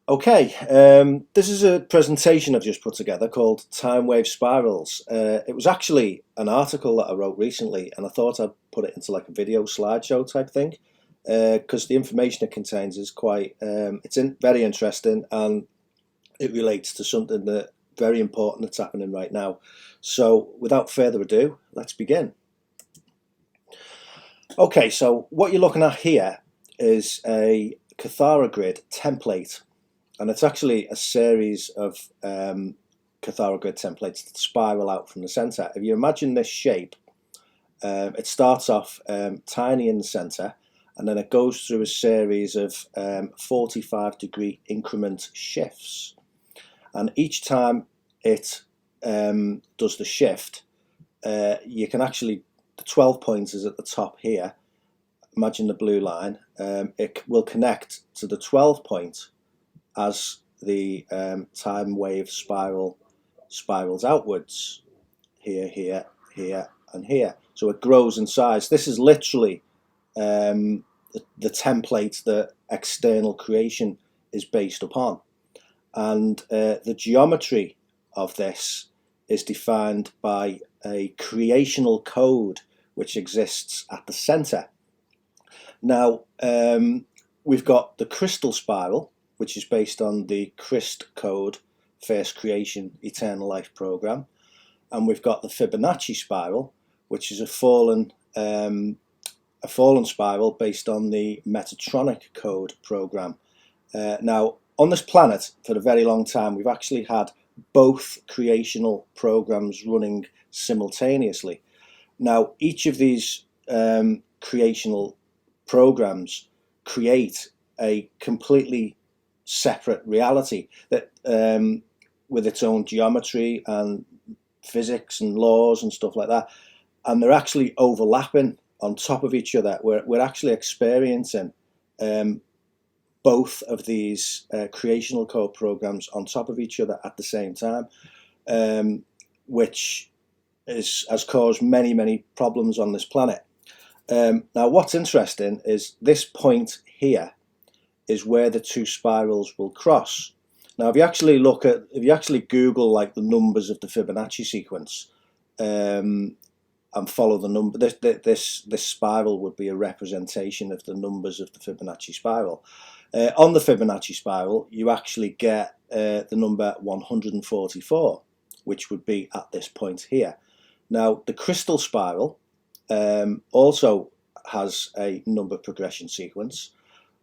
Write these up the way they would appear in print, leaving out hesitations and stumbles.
Okay, this is a presentation I've just put together called Time Wave Spirals. It was actually an article that I wrote recently, and I thought I'd put it into like a video slideshow type thing, because the information it contains is quite, very interesting, and it relates to something that very important that's happening right now. So without further ado, let's begin. Okay, so what you're looking at here is a Cathara grid template. And it's actually a series of Cathara grid templates that spiral out from the center. If you imagine this shape, it starts off tiny in the center, and then it goes through a series of 45-degree increment shifts. And each time it does the shift, you can actually, the 12 points is at the top here. Imagine the blue line. It will connect to the 12 point as the time wave spirals outwards, here, here, here, and here. So it grows in size. This is literally the template that external creation is based upon. And the geometry of this is defined by a creational code which exists at the center. Now, we've got the crystal spiral, which is based on the KRYST-kód, First Creation, Eternal Life program, and we've got the Fibonacci spiral, which is a fallen spiral based on the Metatronic code program. Now, on this planet, for a very long time, we've actually had both creational programs running simultaneously. Now, each of these creational programs create a completely separate reality that with its own geometry and physics and laws and stuff like that, and they're actually overlapping on top of each other. We're actually experiencing both of these creational code programs on top of each other at the same time, which has caused many problems on this planet. Now, what's interesting is this point here is where the two spirals will cross. Now, if you actually Google like the numbers of the Fibonacci sequence and follow the number, this spiral would be a representation of the numbers of the Fibonacci spiral. On the Fibonacci spiral, you actually get the number 144, which would be at this point here. Now, the crystal spiral also has a number progression sequence,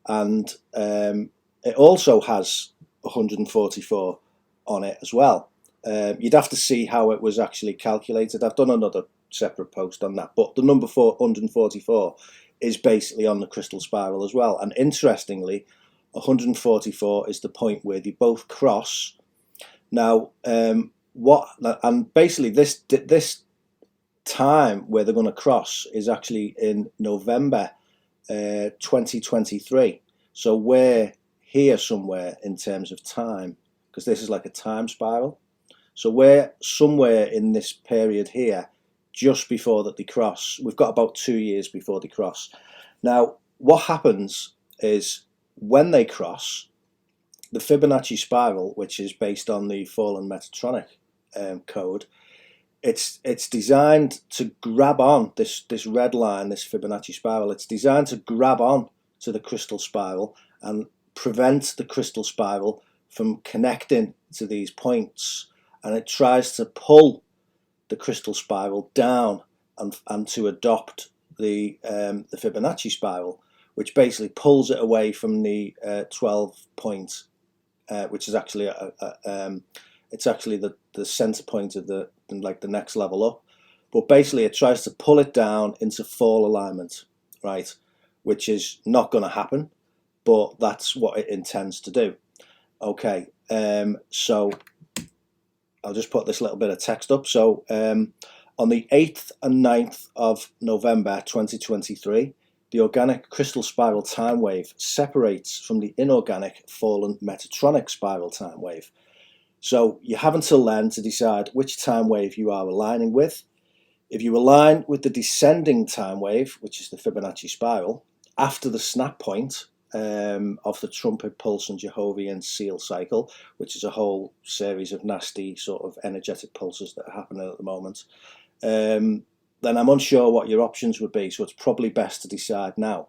and it also has 144 on it as well. You'd have to see how it was actually calculated. I've done another separate post on that, but the number 144 is basically on the crystal spiral as well. And interestingly, 144 is the point where they both cross. Now, basically this time where they're going to cross is actually in November 2023. So we're here somewhere in terms of time, because this is like a time spiral. So we're somewhere in this period here, just before that they cross. We've got about 2 years before they cross. Now, what happens is when they cross, the Fibonacci spiral, which is based on the fallen Metatronic code, it's designed to grab on this red line, this Fibonacci spiral. It's designed to grab on to the crystal spiral and prevent the crystal spiral from connecting to these points, and it tries to pull the crystal spiral down and to adopt the Fibonacci spiral, which basically pulls it away from the 12 point, which is actually it's actually the center point of the next level up. But basically it tries to pull it down into fall alignment, right? Which is not going to happen, but that's what it intends to do. Okay, so I'll just put this little bit of text up. So on the 8th and 9th of November 2023, the organic crystal spiral time wave separates from the inorganic fallen Metatronic spiral time wave. So you have until then to decide which time wave you are aligning with. If you align with the descending time wave, which is the Fibonacci spiral, after the snap point of the trumpet, pulse and Jehovian seal cycle, which is a whole series of nasty sort of energetic pulses that are happening at the moment, then I'm unsure what your options would be, so it's probably best to decide now.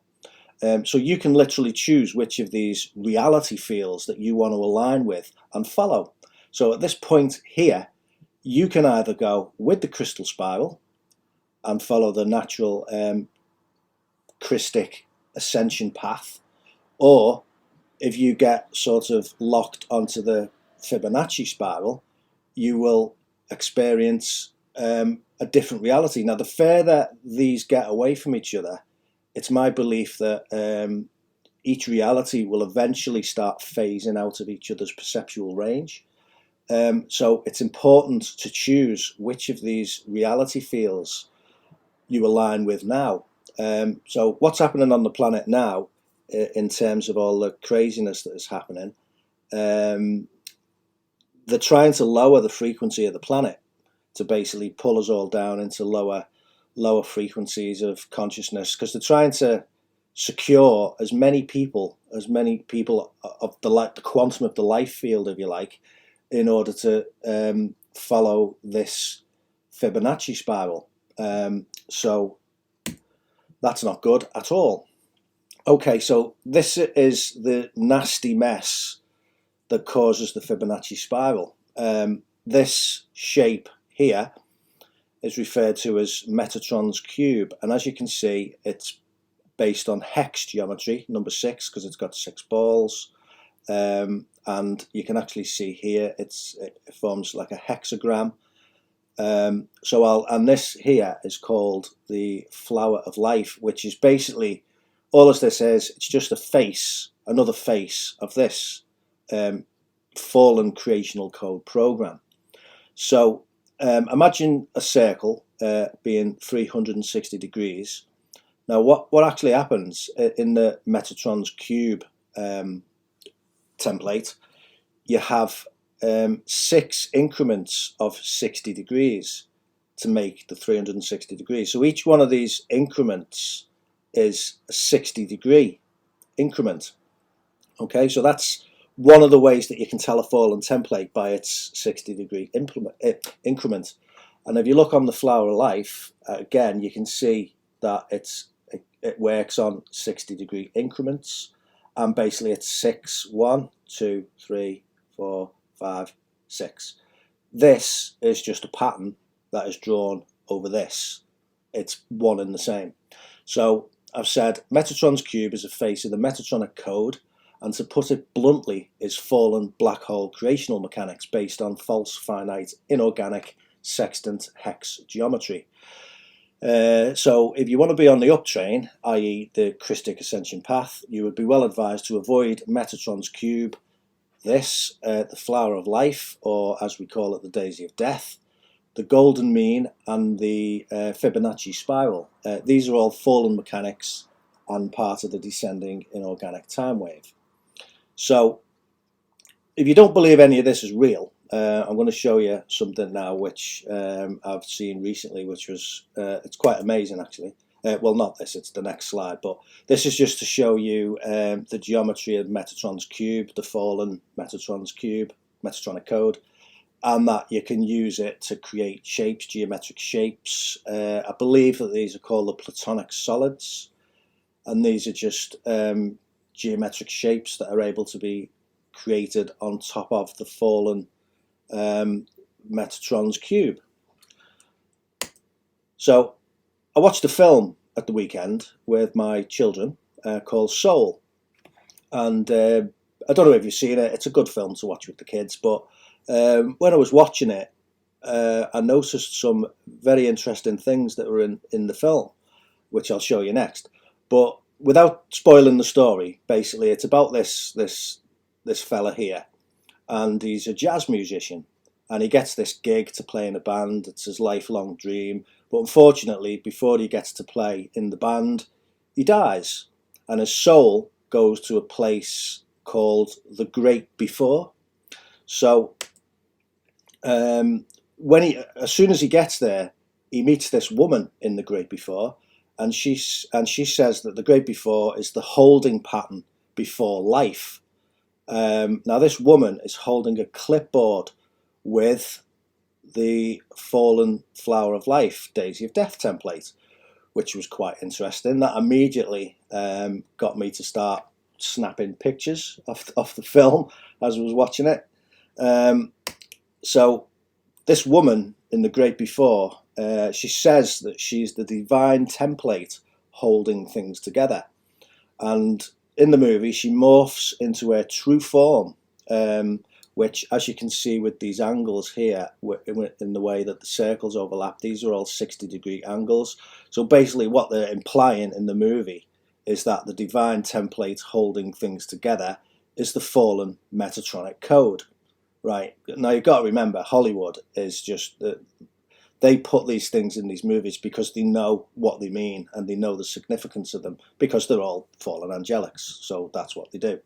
So you can literally choose which of these reality fields that you want to align with and follow. So at this point here, you can either go with the crystal spiral and follow the natural Christic ascension path, or if you get sort of locked onto the Fibonacci spiral, you will experience a different reality. Now, the further these get away from each other, it's my belief that each reality will eventually start phasing out of each other's perceptual range. So it's important to choose which of these reality fields you align with now. So what's happening on the planet now, in terms of all the craziness that is happening, they're trying to lower the frequency of the planet to basically pull us all down into lower frequencies of consciousness, because they're trying to secure as many people of the quantum of the life field, if you like, in order to follow this Fibonacci spiral. So that's not good at all. Okay, so this is the nasty mess that causes the Fibonacci spiral. This shape here is referred to as Metatron's cube, and as you can see, it's based on hex geometry, number 6, because it's got 6 balls, and you can actually see here it forms like a hexagram. And this here is called the flower of life, which is basically, all as this is, it's just a face, another face of this fallen creational code program. So imagine a circle being 360 degrees. Now what actually happens in the Metatron's cube template, you have 6 increments of 60 degrees to make the 360 degrees. So each one of these increments is a 60 degree increment. Okay, so that's one of the ways that you can tell a fallen template, by its 60 degree increment. And if you look on the flower of life, again, you can see that it works on 60 degree increments, and basically it's 6, 1, 2, 3, 4, 5, 6. This is just a pattern that is drawn over this. It's one and the same. So I've said Metatron's cube is a face of the Metatronic code, and to put it bluntly, is fallen black hole creational mechanics based on false finite inorganic sextant hex geometry. So if you want to be on the up train, i.e. the Christic ascension path, you would be well advised to avoid Metatron's cube, this, the flower of life, or as we call it, the daisy of death, the golden mean, and the Fibonacci spiral. These are all fallen mechanics and part of the descending inorganic time wave. So if you don't believe any of this is real, I'm going to show you something now which I've seen recently, which was it's quite amazing actually. Well, not this, it's the next slide, but this is just to show you the geometry of Metatron's cube, the fallen Metatron's cube, Metatronic code, and that you can use it to create shapes, geometric shapes. I believe that these are called the Platonic solids, and these are just geometric shapes that are able to be created on top of the fallen Metatron's cube. So I watched a film at the weekend with my children called Soul, and I don't know if you've seen it. It's a good film to watch with the kids, but when I was watching it, I noticed some very interesting things that were in the film, which I'll show you next. But without spoiling the story, basically it's about this fella here, and he's a jazz musician, and he gets this gig to play in a band. It's his lifelong dream, but unfortunately, before he gets to play in the band, he dies, and his soul goes to a place called the Great Before. So as soon as he gets there, he meets this woman in the great before, and she says that the great before is the holding pattern before life. Now this woman is holding a clipboard with the fallen flower of life, daisy of death template, which was quite interesting. That immediately got me to start snapping pictures of the film as I was watching it. So this woman in the great before, she says that she's the divine template holding things together, and in the movie she morphs into her true form, which, as you can see with these angles here, in the way that the circles overlap, these are all 60-degree angles. So basically what they're implying in the movie is that the divine template holding things together is the fallen Metatronic code. Right, now you've got to remember, Hollywood is just, they put these things in these movies because they know what they mean and they know the significance of them, because they're all fallen angelics, so that's what they do.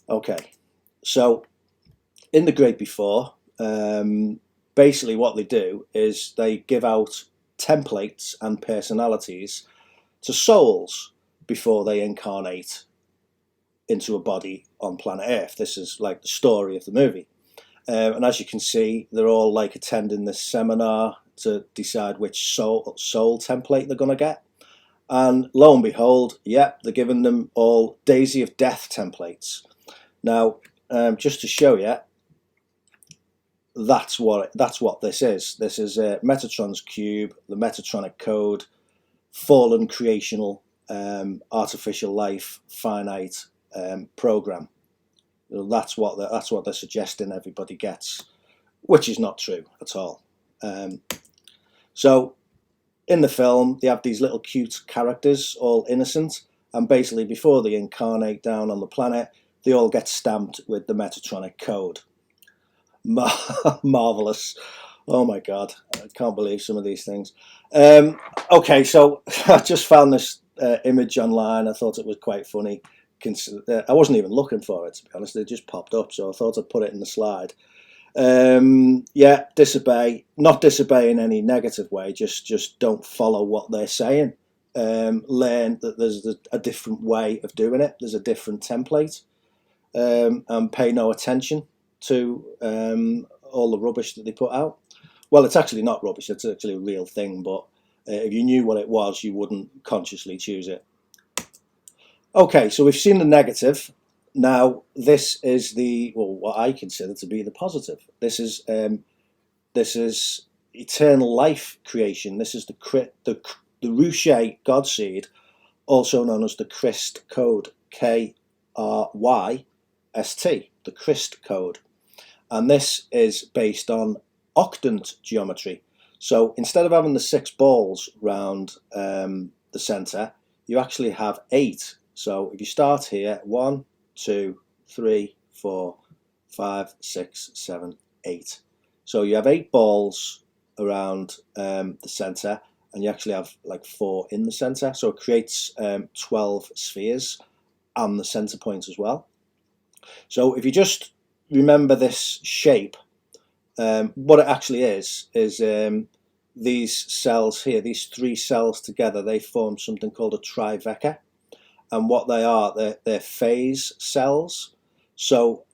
Okay, so in the great before, basically what they do is they give out templates and personalities to souls before they incarnate into a body on planet Earth. This is like the story of the movie. And as you can see, they're all like attending this seminar to decide which soul template they're going to get. And lo and behold, yep, they're giving them all daisy of death templates. Now, just to show you, that's what this is. This is Metatron's cube, the Metatronic code, fallen creational, artificial life, finite program. That's what they're suggesting everybody gets, which is not true at all. So in the film, they have these little cute characters, all innocent, and basically before they incarnate down on the planet, they all get stamped with the Metatronic code. Marvelous. Oh my god, I can't believe some of these things. Okay, so I just found this image online. I thought it was quite funny. I wasn't even looking for it, to be honest. It just popped up, so I thought I'd put it in the slide. Yeah, disobey. Not disobey in any negative way, just don't follow what they're saying. Learn that there's a different way of doing it. There's a different template, and pay no attention to all the rubbish that they put out. Well, it's actually not rubbish, it's actually a real thing, but if you knew what it was, you wouldn't consciously choose it. Okay, so we've seen the negative. Now this is what I consider to be the positive. This is eternal life creation. This is the Ruche God seed, also known as the KRYST-kód, KRYST, the KRYST-kód. And this is based on octant geometry. So instead of having the 6 balls round the centre, you actually have 8. So if you start here, 1, 2, 3, 4, 5, 6, 7, 8. So you have 8 balls around the centre, and you actually have like 4 in the centre. So it creates 12 spheres and the centre point as well. So if you just remember this shape, what it actually is these cells here, these 3 cells together, they form something called a trivector. And what they are, they're phase cells. So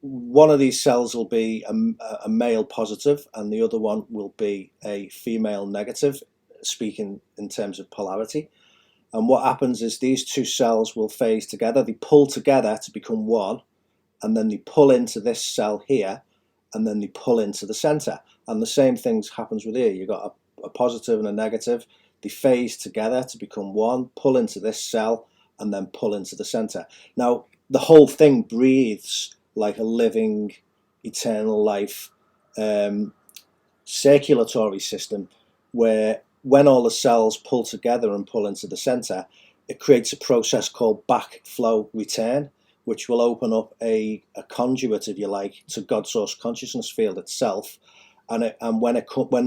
one of these cells will be a male positive, and the other one will be a female negative, speaking in terms of polarity. And what happens is these 2 cells will phase together. They pull together to become one, and then they pull into this cell here, and then they pull into the center. And the same thing happens with here. You've got a positive and a negative. They phase together to become one, pull into this cell, and then pull into the center. Now, the whole thing breathes like a living, eternal life circulatory system, where when all the cells pull together and pull into the center, it creates a process called backflow return, which will open up a conduit, if you like, to God source consciousness field itself. And when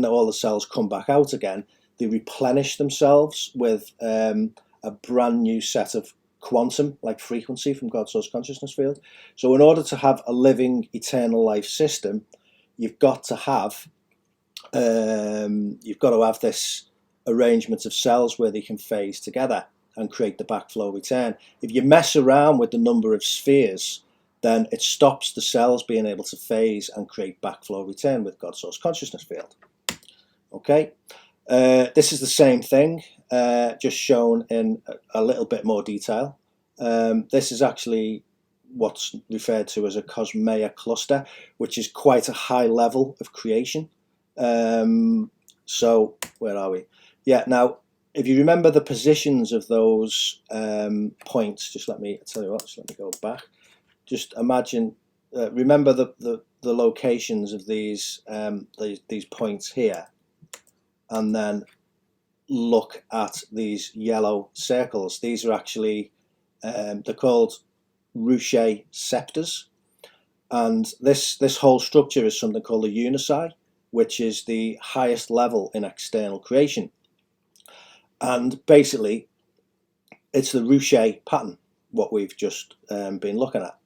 all the cells come back out again, they replenish themselves with a brand new set of quantum, like frequency, from God source consciousness field. So in order to have a living eternal life system, you've got to have you've got to have this arrangement of cells where they can phase together and create the backflow return. If you mess around with the number of spheres, then it stops the cells being able to phase and create backflow return with God source consciousness field. Okay, this is the same thing, just shown in a little bit more detail. This is actually what's referred to as a Cosmea cluster, which is quite a high level of creation. So where are we? Yeah, now if you remember the positions of those points, just let me tell you what, just let me go back. Just imagine, remember the locations of these points here, and then look at these yellow circles. These are actually, they're called Rouchet scepters, and this whole structure is something called a unicy, which is the highest level in external creation. And basically, it's the Rouchet pattern, what we've just been looking at.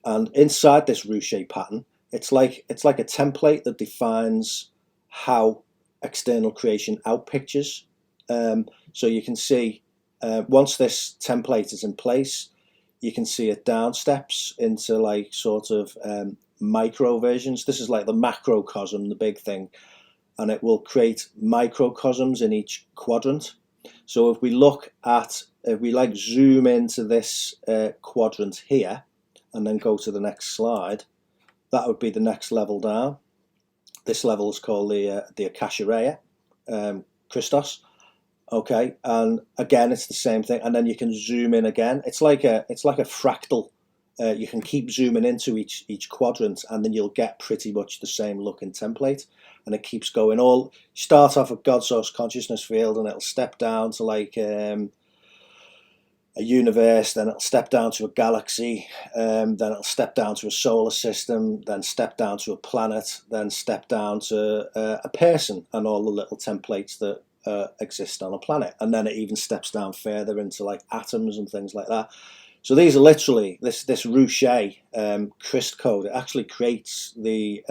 And inside this Rouchet pattern, it's like a template that defines how external creation outpictures. So you can see once this template is in place, you can see it down steps into like sort of micro versions. This is like the macrocosm, the big thing, and it will create microcosms in each quadrant. So if we like zoom into this quadrant here and then go to the next slide, that would be the next level down. This level is called the Akasha Christos. Okay, and again it's the same thing, and then you can zoom in again. It's like a fractal. You can keep zooming into each quadrant, and then you'll get pretty much the same looking template, and it keeps going. Start off at God source consciousness field, and it'll step down to like a universe, then it'll step down to a galaxy, then it'll step down to a solar system, then step down to a planet, then step down to a person, and all the little templates that exist on a planet, and then it even steps down further into like atoms and things like that. So these are literally this Rouchet KRYST-kód. It actually creates the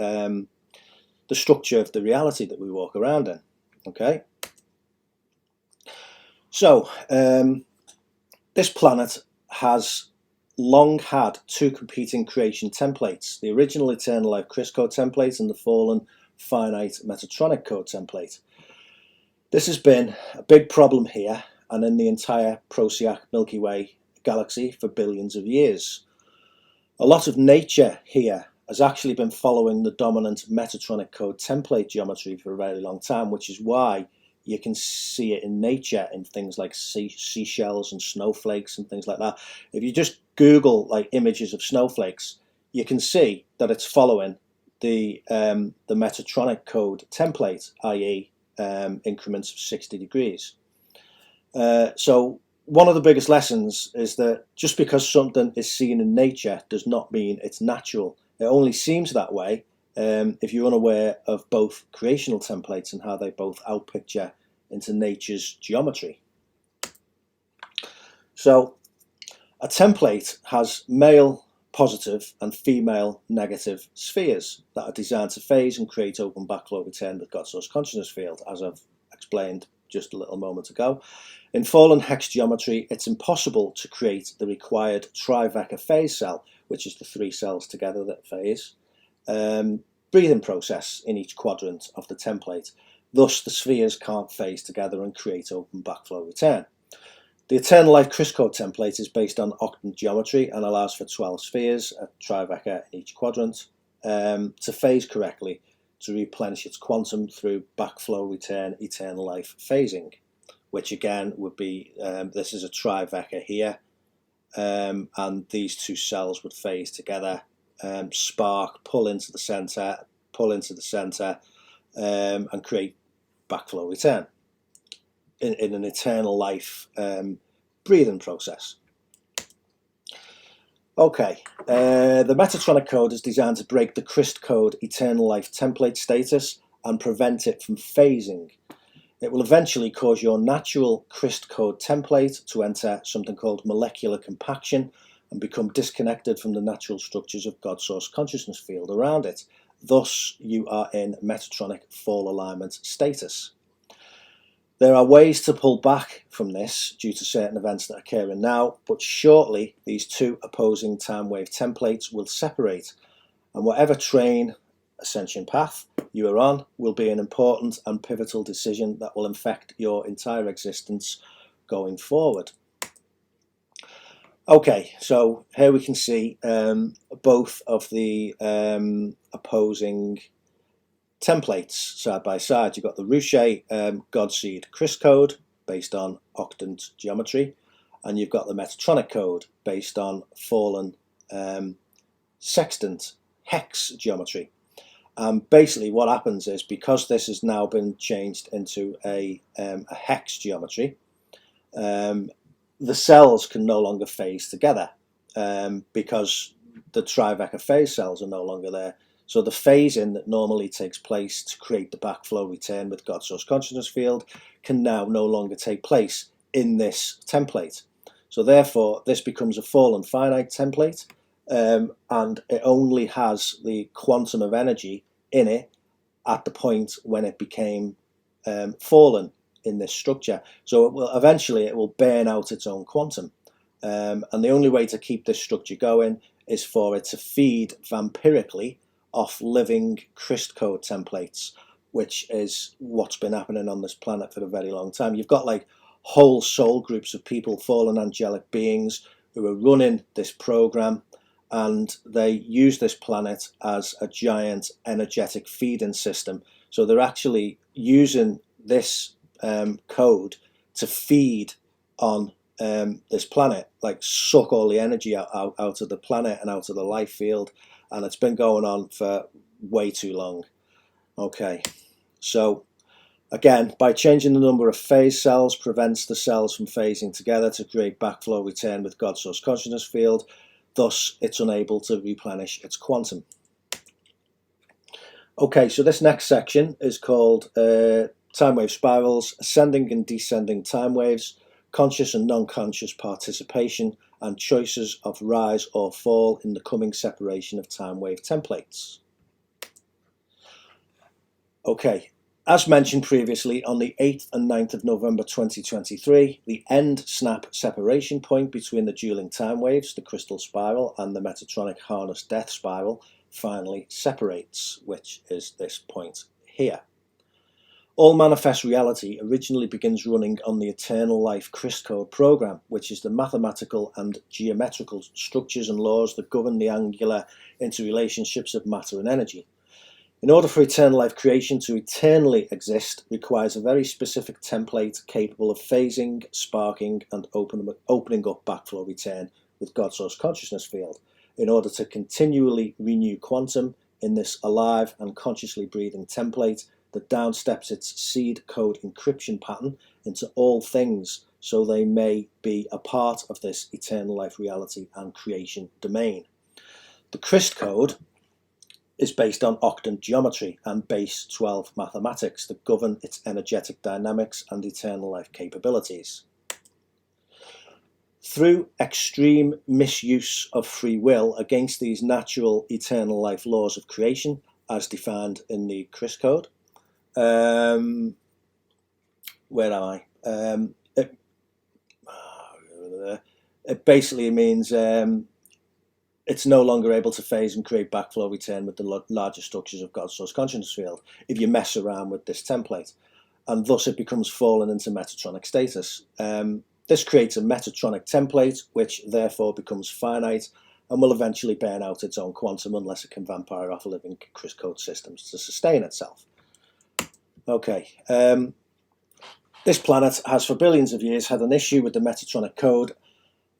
structure of the reality that we walk around in. Okay, so this planet has long had two competing creation templates: the original eternal life KRYST-kód template and the fallen finite Metatronic code template. This has been a big problem here and in the entire Procyon Milky Way galaxy for billions of years. A lot of nature here has actually been following the dominant Metatronic code template geometry for a very long time, which is why you can see it in nature in things like seashells and snowflakes and things like that. If you just Google like images of snowflakes, you can see that it's following the Metatronic code template, i.e. Increments of 60 degrees. So one of the biggest lessons is that just because something is seen in nature does not mean it's natural. It only seems that way if you're unaware of both creational templates and how they both outpicture into nature's geometry. So a template has male positive and female negative spheres that are designed to phase and create open backflow return with God source consciousness field, as I've explained just a little moment ago. In fallen hex geometry, it's impossible to create the required trivector phase cell, which is the three cells together that phase, breathing process in each quadrant of the template. Thus, the spheres can't phase together and create open backflow return. The Eternal Life KRYST-kód template is based on octant geometry and allows for 12 spheres, a trivector in each quadrant, to phase correctly to replenish its quantum through backflow return eternal life phasing, which again would be, this is a trivector here, and these two cells would phase together, spark, pull into the center, and create backflow return in an eternal life breathing process. Okay, the Metatronic code is designed to break the KRYST-kód eternal life template status and prevent it from phasing. It will eventually cause your natural KRYST-kód template to enter something called molecular compaction and become disconnected from the natural structures of God source consciousness field around it. Thus, you are in Metatronic fall alignment status. There are ways to pull back from this due to certain events that are occurring now, but shortly these two opposing time wave templates will separate, and whatever train ascension path you are on will be an important and pivotal decision that will affect your entire existence going forward. Okay, so here we can see both of the opposing templates side by side. You've got the Ruche Godseed KRYST-kód based on octant geometry, and you've got the Metatronic code based on fallen sextant hex geometry. Basically what happens is, because this has now been changed into a hex geometry, the cells can no longer phase together because the Tribeca phase cells are no longer there. So the phasing that normally takes place to create the backflow return with God source consciousness field can now no longer take place in this template. So therefore this becomes a fallen finite template, and it only has the quantum of energy in it at the point when it became fallen in this structure. So it will eventually burn out its own quantum, and the only way to keep this structure going is for it to feed vampirically off living KRYST-kód templates, which is what's been happening on this planet for a very long time. You've got like whole soul groups of people, fallen angelic beings, who are running this program, and they use this planet as a giant energetic feeding system. So they're actually using this code to feed on this planet, like suck all the energy out of the planet and out of the life field, and it's been going on for way too long. Okay, so again, by changing the number of phase cells prevents the cells from phasing together to create backflow return with God source consciousness field. Thus, it's unable to replenish its quantum. Okay, so this next section is called time wave spirals, ascending and descending time waves, conscious and non-conscious participation, and choices of rise or fall in the coming separation of time wave templates. Okay, as mentioned previously, on the 8th and 9th of November 2023, the end snap separation point between the dueling time waves, the crystal spiral, and the Metatronic harness death spiral finally separates, which is this point here. All manifest reality originally begins running on the eternal life KRYST-kód program, which is the mathematical and geometrical structures and laws that govern the angular interrelationships of matter and energy. In order for eternal life creation to eternally exist requires a very specific template capable of phasing, sparking, and opening up backflow return with God source consciousness field in order to continually renew quantum in this alive and consciously breathing template that downsteps its seed code encryption pattern into all things, so they may be a part of this eternal life reality and creation domain. The KRYST-kód is based on octant geometry and base 12 mathematics that govern its energetic dynamics and eternal life capabilities. Through extreme misuse of free will against these natural eternal life laws of creation, as defined in the KRYST-kód, where am I? It basically means it's no longer able to phase and create backflow return with the larger structures of God's source consciousness field if you mess around with this template, and thus it becomes fallen into Metatronic status. This creates a Metatronic template, which therefore becomes finite and will eventually burn out its own quantum unless it can vampire off living KRYST-kód systems to sustain itself. Okay, this planet has for billions of years had an issue with the Metatronic code,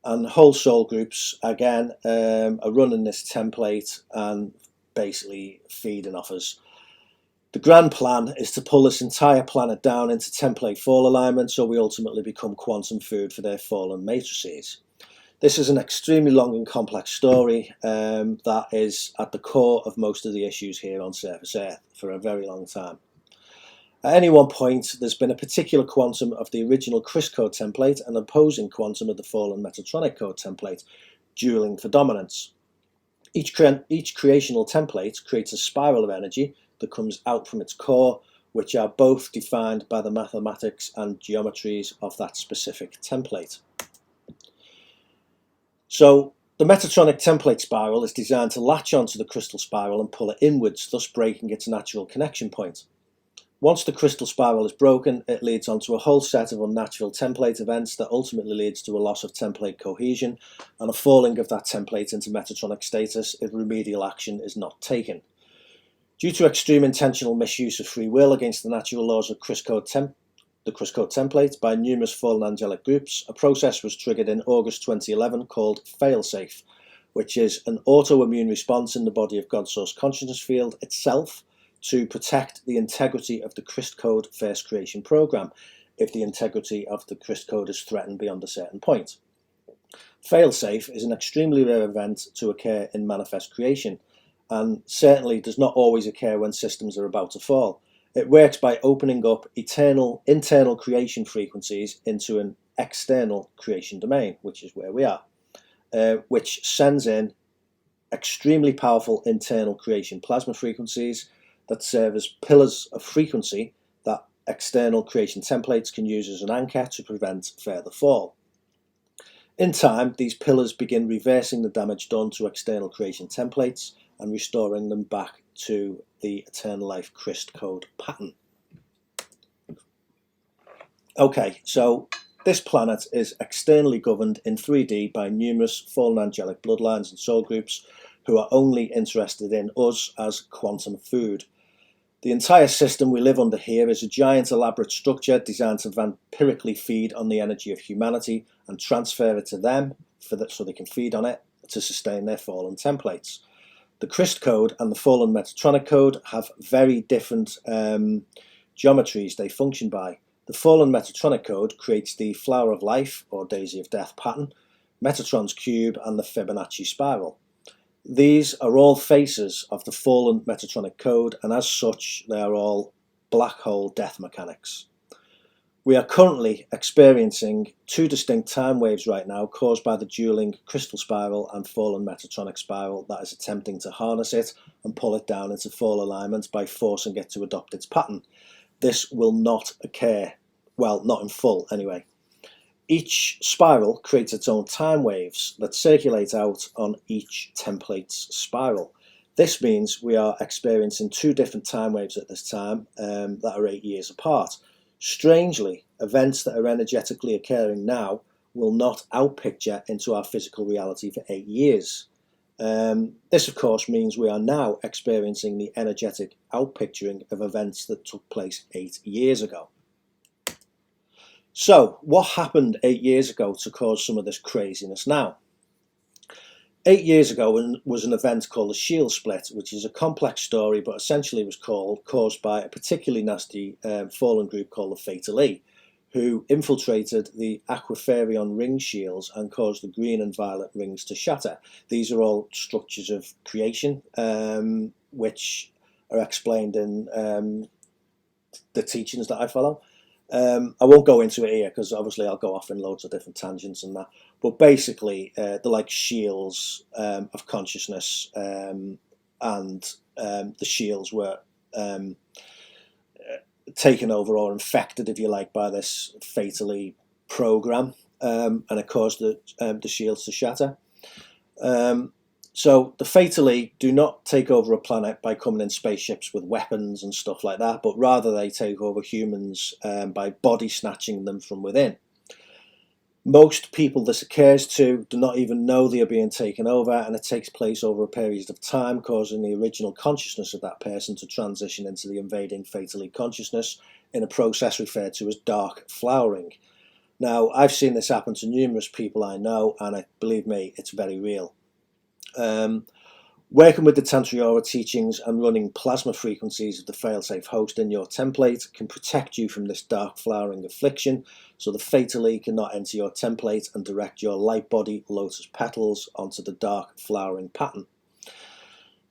and whole soul groups again are running this template and basically feeding off us. The grand plan is to pull this entire planet down into template fall alignment so we ultimately become quantum food for their fallen matrices. This is an extremely long and complex story that is at the core of most of the issues here on surface Earth for a very long time. At any one point, there's been a particular quantum of the original KRYST-kód template and opposing quantum of the fallen Metatronic code template, dueling for dominance. Each creational template creates a spiral of energy that comes out from its core, which are both defined by the mathematics and geometries of that specific template. So the Metatronic template spiral is designed to latch onto the crystal spiral and pull it inwards, thus breaking its natural connection point. Once the crystal spiral is broken, it leads onto a whole set of unnatural template events that ultimately leads to a loss of template cohesion and a falling of that template into Metatronic status if remedial action is not taken. Due to extreme intentional misuse of free will against the natural laws of the KRYST-kód template by numerous fallen angelic groups, a process was triggered in August 2011 called failsafe, which is an autoimmune response in the body of God Source consciousness field itself to protect the integrity of the KRYST-kód first creation program if the integrity of the KRYST-kód is threatened beyond a certain point. Failsafe is an extremely rare event to occur in manifest creation, and certainly does not always occur when systems are about to fall. It works by opening up internal creation frequencies into an external creation domain, which is where we are, which sends in extremely powerful internal creation plasma frequencies that serve as pillars of frequency that external creation templates can use as an anchor to prevent further fall. In time, these pillars begin reversing the damage done to external creation templates and restoring them back to the eternal life KRYST-kód pattern. Okay, so this planet is externally governed in 3D by numerous fallen angelic bloodlines and soul groups who are only interested in us as quantum food. The entire system we live under here is a giant elaborate structure designed to vampirically feed on the energy of humanity and transfer it to them so they can feed on it to sustain their fallen templates. The KRYST-kód and the fallen Metatronic code have very different geometries they function by. The fallen Metatronic code creates the flower of life or daisy of death pattern, Metatron's cube and the Fibonacci spiral. These are all faces of the fallen Metatronic code, and as such they are all black hole death mechanics. We are currently experiencing two distinct time waves right now caused by the dueling crystal spiral and fallen Metatronic spiral that is attempting to harness it and pull it down into fall alignment by forcing it to adopt its pattern. This will not occur, well, not in full anyway. Each spiral creates its own time waves that circulate out on each template's spiral. This means we are experiencing two different time waves at this time that are 8 years apart. Strangely, events that are energetically occurring now will not outpicture into our physical reality for 8 years. This, of course, means we are now experiencing the energetic outpicturing of events that took place 8 years ago. So, what happened 8 years ago to cause some of this craziness now? 8 years ago was an event called the Shield Split, which is a complex story, but essentially was caused by a particularly nasty fallen group called the Spirály, who infiltrated the Aquiferion ring shields and caused the green and violet rings to shatter. These are all structures of creation, which are explained in the teachings that I follow. I won't go into it here because obviously I'll go off in loads of different tangents and that. But basically, they're like shields of consciousness, and the shields were taken over or infected, if you like, by this fatally program, and it caused the shields to shatter. So the Spirály do not take over a planet by coming in spaceships with weapons and stuff like that, but rather they take over humans by body snatching them from within. Most people this occurs to do not even know they are being taken over, and it takes place over a period of time, causing the original consciousness of that person to transition into the invading Spirály consciousness in a process referred to as dark flowering. Now, I've seen this happen to numerous people I know, and believe me, it's very real. Working with the Tantra teachings and running plasma frequencies of the failsafe host in your template can protect you from this dark flowering affliction, so the Spirály cannot enter your template and direct your light body lotus petals onto the dark flowering pattern.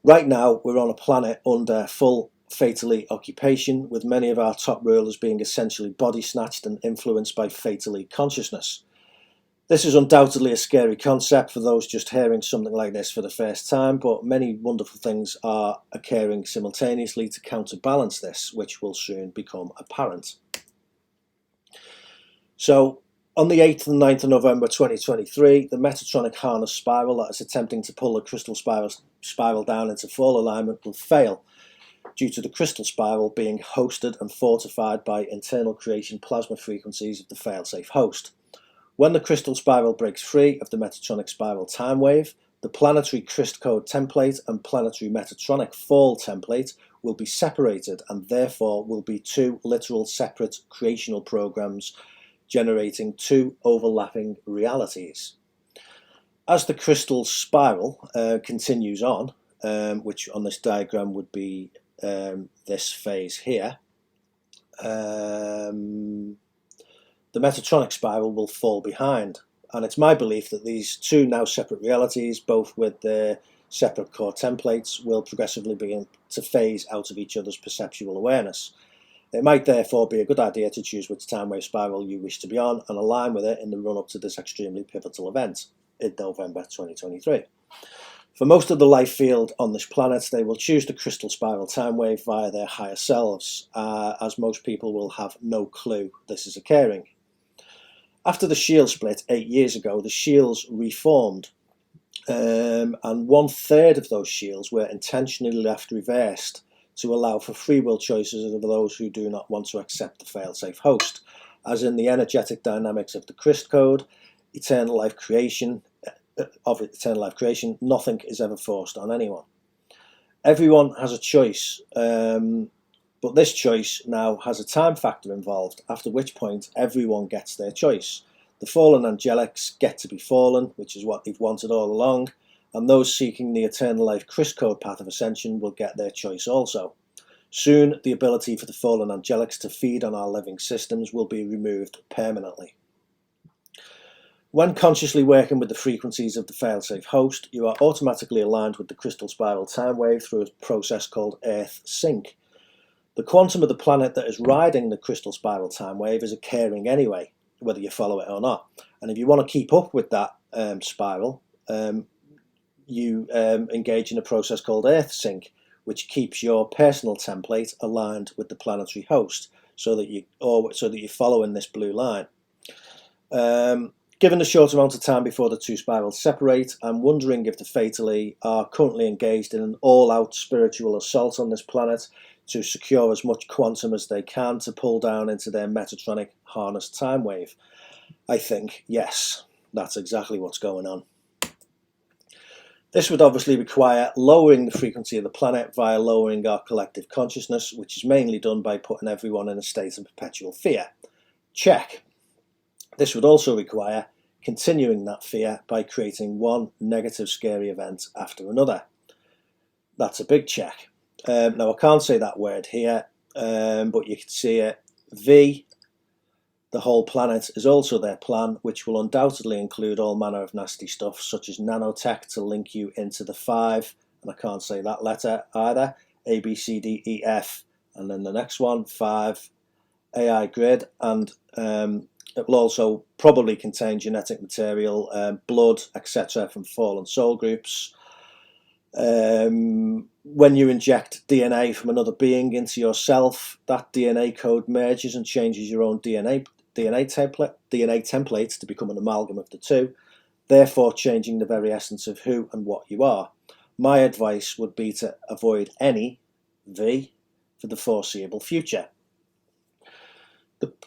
Right now we're on a planet under full Spirály occupation, with many of our top rulers being essentially body snatched and influenced by Spirály consciousness. This is undoubtedly a scary concept for those just hearing something like this for the first time, but many wonderful things are occurring simultaneously to counterbalance this, which will soon become apparent. So, on the 8th and 9th of November 2023, the Metatronic harness spiral that is attempting to pull the crystal spiral down into full alignment will fail, due to the crystal spiral being hosted and fortified by internal creation plasma frequencies of the failsafe host. When the crystal spiral breaks free of the Metatronic spiral time wave, the planetary KRYST-kód template and planetary Metatronic fall template will be separated and therefore will be two literal separate creational programs generating two overlapping realities. As the crystal spiral continues on, which on this diagram would be this phase here, the Metatronic spiral will fall behind, and it's my belief that these two now separate realities, both with their separate core templates, will progressively begin to phase out of each other's perceptual awareness. It might therefore be a good idea to choose which time wave spiral you wish to be on and align with it in the run-up to this extremely pivotal event in November 2023. For most of the life field on this planet, they will choose the crystal spiral time wave via their higher selves, as most people will have no clue this is occurring. After the shield split 8 years ago, the shields reformed, and 1/3 of those shields were intentionally left reversed to allow for free will choices of those who do not want to accept the failsafe host. As in the energetic dynamics of the KRYST-kód, eternal life creation, nothing is ever forced on anyone. Everyone has a choice, but this choice now has a time factor involved, after which point everyone gets their choice. The fallen angelics get to be fallen, which is what they've wanted all along, and those seeking the eternal life KRYST-kód path of ascension will get their choice also. Soon, the ability for the fallen angelics to feed on our living systems will be removed permanently. When consciously working with the frequencies of the failsafe host, you are automatically aligned with the crystal spiral time wave through a process called Earth Sync. The quantum of the planet that is riding the crystal spiral time wave is occurring anyway, whether you follow it or not. And if you want to keep up with that spiral, you engage in a process called Earth Sync, which keeps your personal template aligned with the planetary host, so that you're following this blue line. Given the short amount of time before the two spirals separate, I'm wondering if the Fatally are currently engaged in an all-out spiritual assault on this planet to secure as much quantum as they can to pull down into their Metatronic harness time wave. I think, yes, that's exactly what's going on. This would obviously require lowering the frequency of the planet via lowering our collective consciousness, which is mainly done by putting everyone in a state of perpetual fear. Check. This would also require continuing that fear by creating one negative scary event after another. That's a big check. Now I can't say that word here, but you can see it. V, the whole planet, is also their plan, which will undoubtedly include all manner of nasty stuff such as nanotech to link you into the 5, and I can't say that letter either, A, B, C, D, E, F, and then the next one, 5, AI grid, and it will also probably contain genetic material, blood, etc. from fallen soul groups. When you inject DNA from another being into yourself, that DNA code merges and changes your own DNA template to become an amalgam of the two, therefore changing the very essence of who and what you are. My advice would be to avoid any V for the foreseeable future.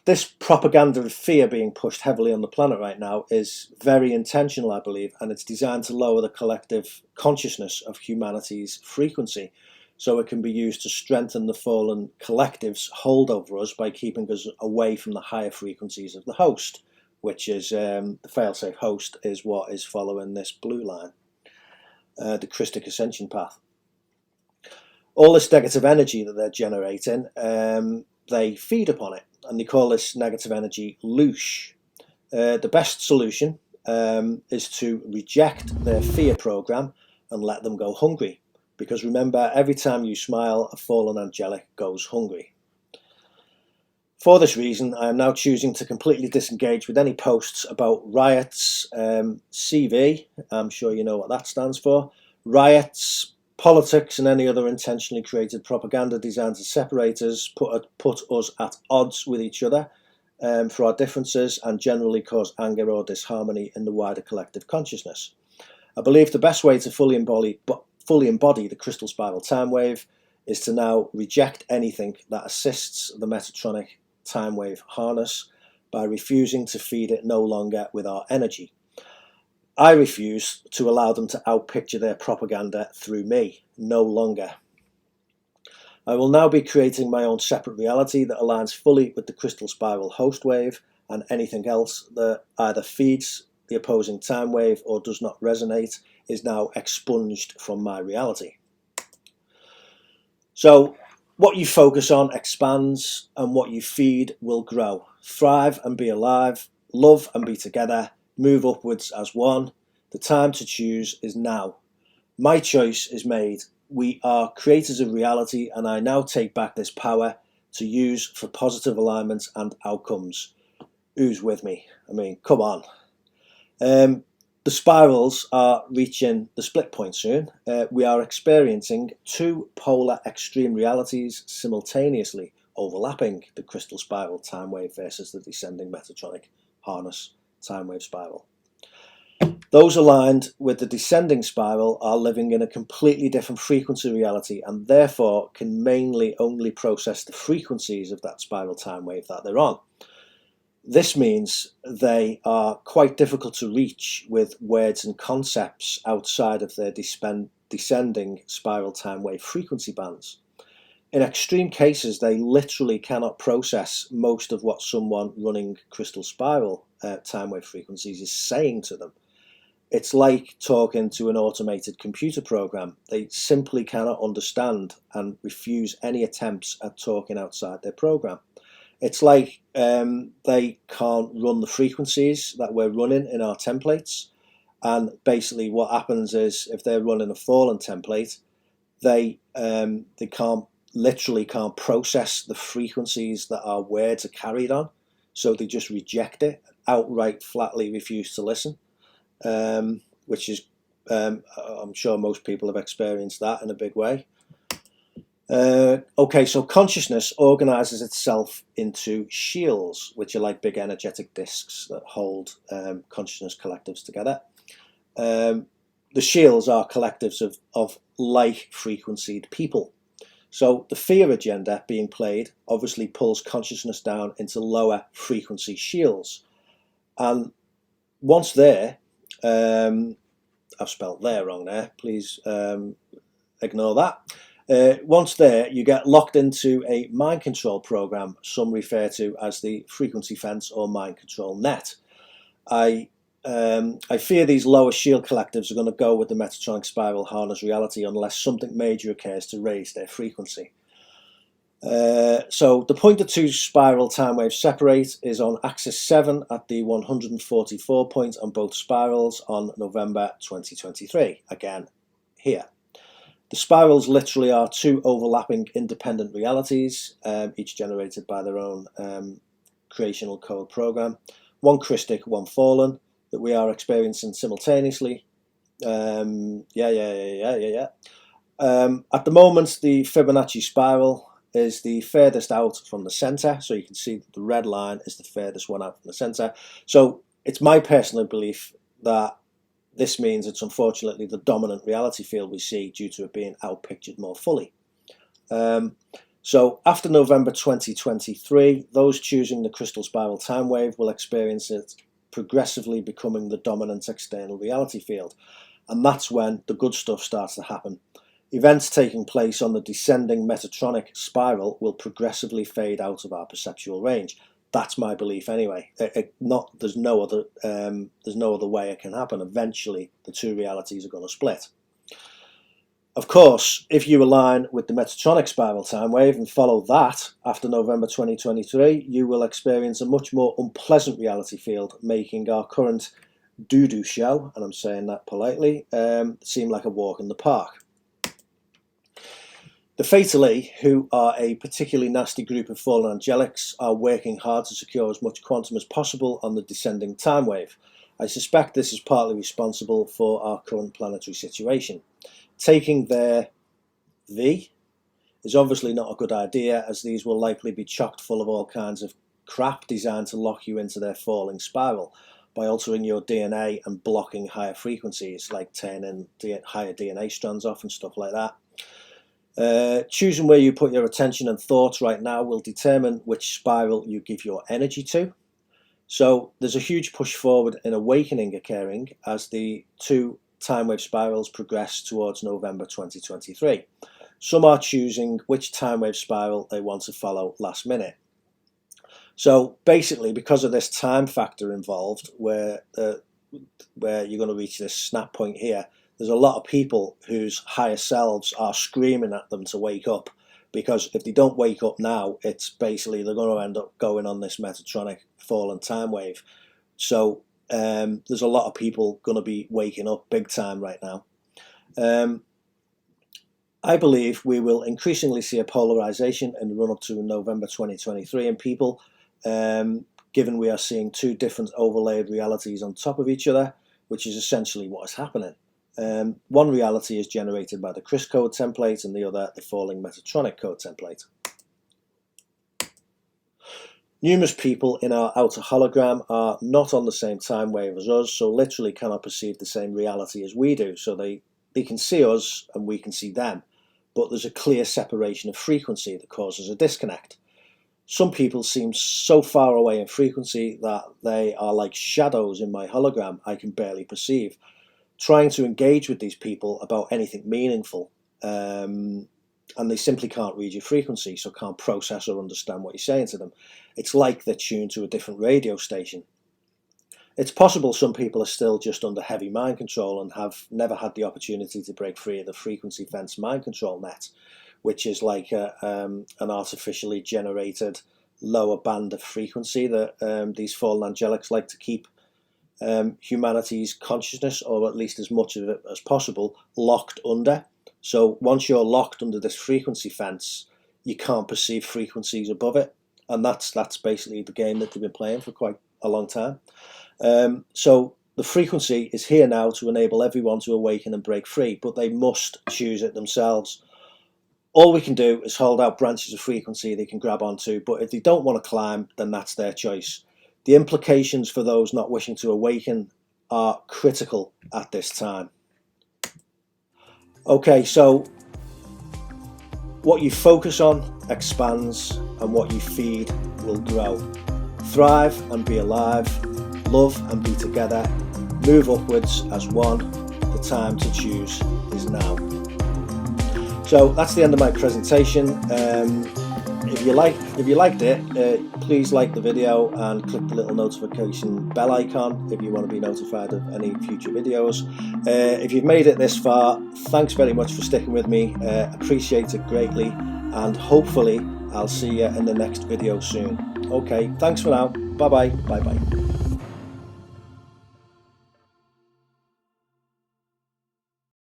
This propaganda of fear being pushed heavily on the planet right now is very intentional, I believe, and it's designed to lower the collective consciousness of humanity's frequency, so it can be used to strengthen the fallen collective's hold over us by keeping us away from the higher frequencies of the host, which is the failsafe host is what is following this blue line, the Christic ascension path. All this negative energy that they're generating, they feed upon it, and they call this negative energy loosh. The best solution is to reject their fear program and let them go hungry, because remember, every time you smile, a fallen angelic goes hungry. For this reason, I am now choosing to completely disengage with any posts about riots, CV, I'm sure you know what that stands for, riots, politics and any other intentionally created propaganda designed to separate us, put us at odds with each other for our differences and generally cause anger or disharmony in the wider collective consciousness. I believe the best way to fully embody the crystal spiral time wave is to now reject anything that assists the Metatronic time wave harness by refusing to feed it no longer with our energy. I refuse to allow them to outpicture their propaganda through me, no longer. I will now be creating my own separate reality that aligns fully with the crystal spiral host wave, and anything else that either feeds the opposing time wave or does not resonate is now expunged from my reality. So what you focus on expands, and what you feed will grow. Thrive and be alive, love and be together, move upwards as one. The time to choose is now. My choice is made. We are creators of reality, and I now take back this power to use for positive alignments and outcomes. Who's with me? I mean, come on. The spirals are reaching the split point soon. We are experiencing two polar extreme realities simultaneously overlapping the crystal spiral time wave versus the descending Metatronic harness time wave spiral. Those aligned with the descending spiral are living in a completely different frequency reality, and therefore can mainly only process the frequencies of that spiral time wave that they're on. This means they are quite difficult to reach with words and concepts outside of their descending spiral time wave frequency bands. In extreme cases, they literally cannot process most of what someone running crystal spiral time wave frequencies is saying to them. It's like talking to an automated computer program. They simply cannot understand and refuse any attempts at talking outside their program. It's like they can't run the frequencies that we're running in our templates, and basically what happens is if they're running a fallen template, they literally can't process the frequencies that our words are carried on, so they just reject it, outright flatly refuse to listen, which is I'm sure most people have experienced that in a big way. Okay, so consciousness organizes itself into shields, which are like big energetic discs that hold consciousness collectives together. The shields are collectives of like frequencied people. So the fear agenda being played obviously pulls consciousness down into lower frequency shields. And once there, I've spelled there wrong there, please ignore that. Once there, you get locked into a mind control program, some refer to as the frequency fence or mind control net. I fear these lower shield collectives are going to go with the Metatronic spiral harness reality unless something major occurs to raise their frequency. So the point the two spiral time waves separate is on axis 7 at the 144 point on both spirals on November 2023, again here. The spirals literally are two overlapping independent realities, each generated by their own creational code program. One Christic, one fallen, that we are experiencing simultaneously. At the moment, the Fibonacci spiral is the furthest out from the center, so you can see the red line is the furthest one out from the center. So it's my personal belief that this means it's unfortunately the dominant reality field we see due to it being outpictured more fully. So after November 2023, those choosing the crystal spiral time wave will experience it progressively becoming the dominant external reality field. And that's when the good stuff starts to happen. Events taking place on the descending Metatronic spiral will progressively fade out of our perceptual range. That's my belief anyway. There's no other way it can happen. Eventually, the two realities are going to split. Of course, if you align with the Metatronic spiral time wave and follow that after November 2023, you will experience a much more unpleasant reality field, making our current doo-doo show, and I'm saying that politely, seem like a walk in the park. The Fatally, who are a particularly nasty group of fallen angelics, are working hard to secure as much quantum as possible on the descending time wave. I suspect this is partly responsible for our current planetary situation. Taking their V is obviously not a good idea, as these will likely be chocked full of all kinds of crap designed to lock you into their falling spiral by altering your DNA and blocking higher frequencies, like turning higher DNA strands off and stuff like that. Choosing where you put your attention and thoughts right now will determine which spiral you give your energy to. So there's a huge push forward in awakening occurring as the two time wave spirals progress towards November 2023. Some are choosing which time wave spiral they want to follow last minute. So basically, because of this time factor involved, where you're going to reach this snap point here, there's a lot of people whose higher selves are screaming at them to wake up, because if they don't wake up now, it's basically they're going to end up going on this Metatronic fallen time wave. So there's a lot of people going to be waking up big time right now. I believe we will increasingly see a polarization in the run up to November 2023 in people, given we are seeing two different overlaid realities on top of each other, which is essentially what is happening. One reality is generated by the KRYST-kód template, and the other the falling Metatronic code template. Numerous people in our outer hologram are not on the same time wave as us, so literally cannot perceive the same reality as we do. So they can see us and we can see them, but there's a clear separation of frequency that causes a disconnect. Some people seem so far away in frequency that they are like shadows in my hologram I can barely perceive. Trying to engage with these people about anything meaningful, and they simply can't read your frequency, so can't process or understand what you're saying to them. It's like they're tuned to a different radio station. It's possible some people are still just under heavy mind control and have never had the opportunity to break free of the frequency fence mind control net, which is like an artificially generated lower band of frequency that these fallen angelics like to keep humanity's consciousness, or at least as much of it as possible, locked under. So once you're locked under this frequency fence, you can't perceive frequencies above it, and that's basically the game that they've been playing for quite a long time. So the frequency is here now to enable everyone to awaken and break free, but they must choose it themselves. All we can do is hold out branches of frequency they can grab onto, but if they don't want to climb, then that's their choice. The implications for those not wishing to awaken are critical at this time. Okay, so what you focus on expands, and what you feed will grow. Thrive and be alive, love and be together, move upwards as one. The time to choose is now. So that's the end of my presentation. If you liked it, please like the video and click the little notification bell icon if you want to be notified of any future videos. If you've made it this far, thanks very much for sticking with me. Appreciate it greatly, and hopefully I'll see you in the next video soon. Okay, thanks for now. Bye bye. Bye bye.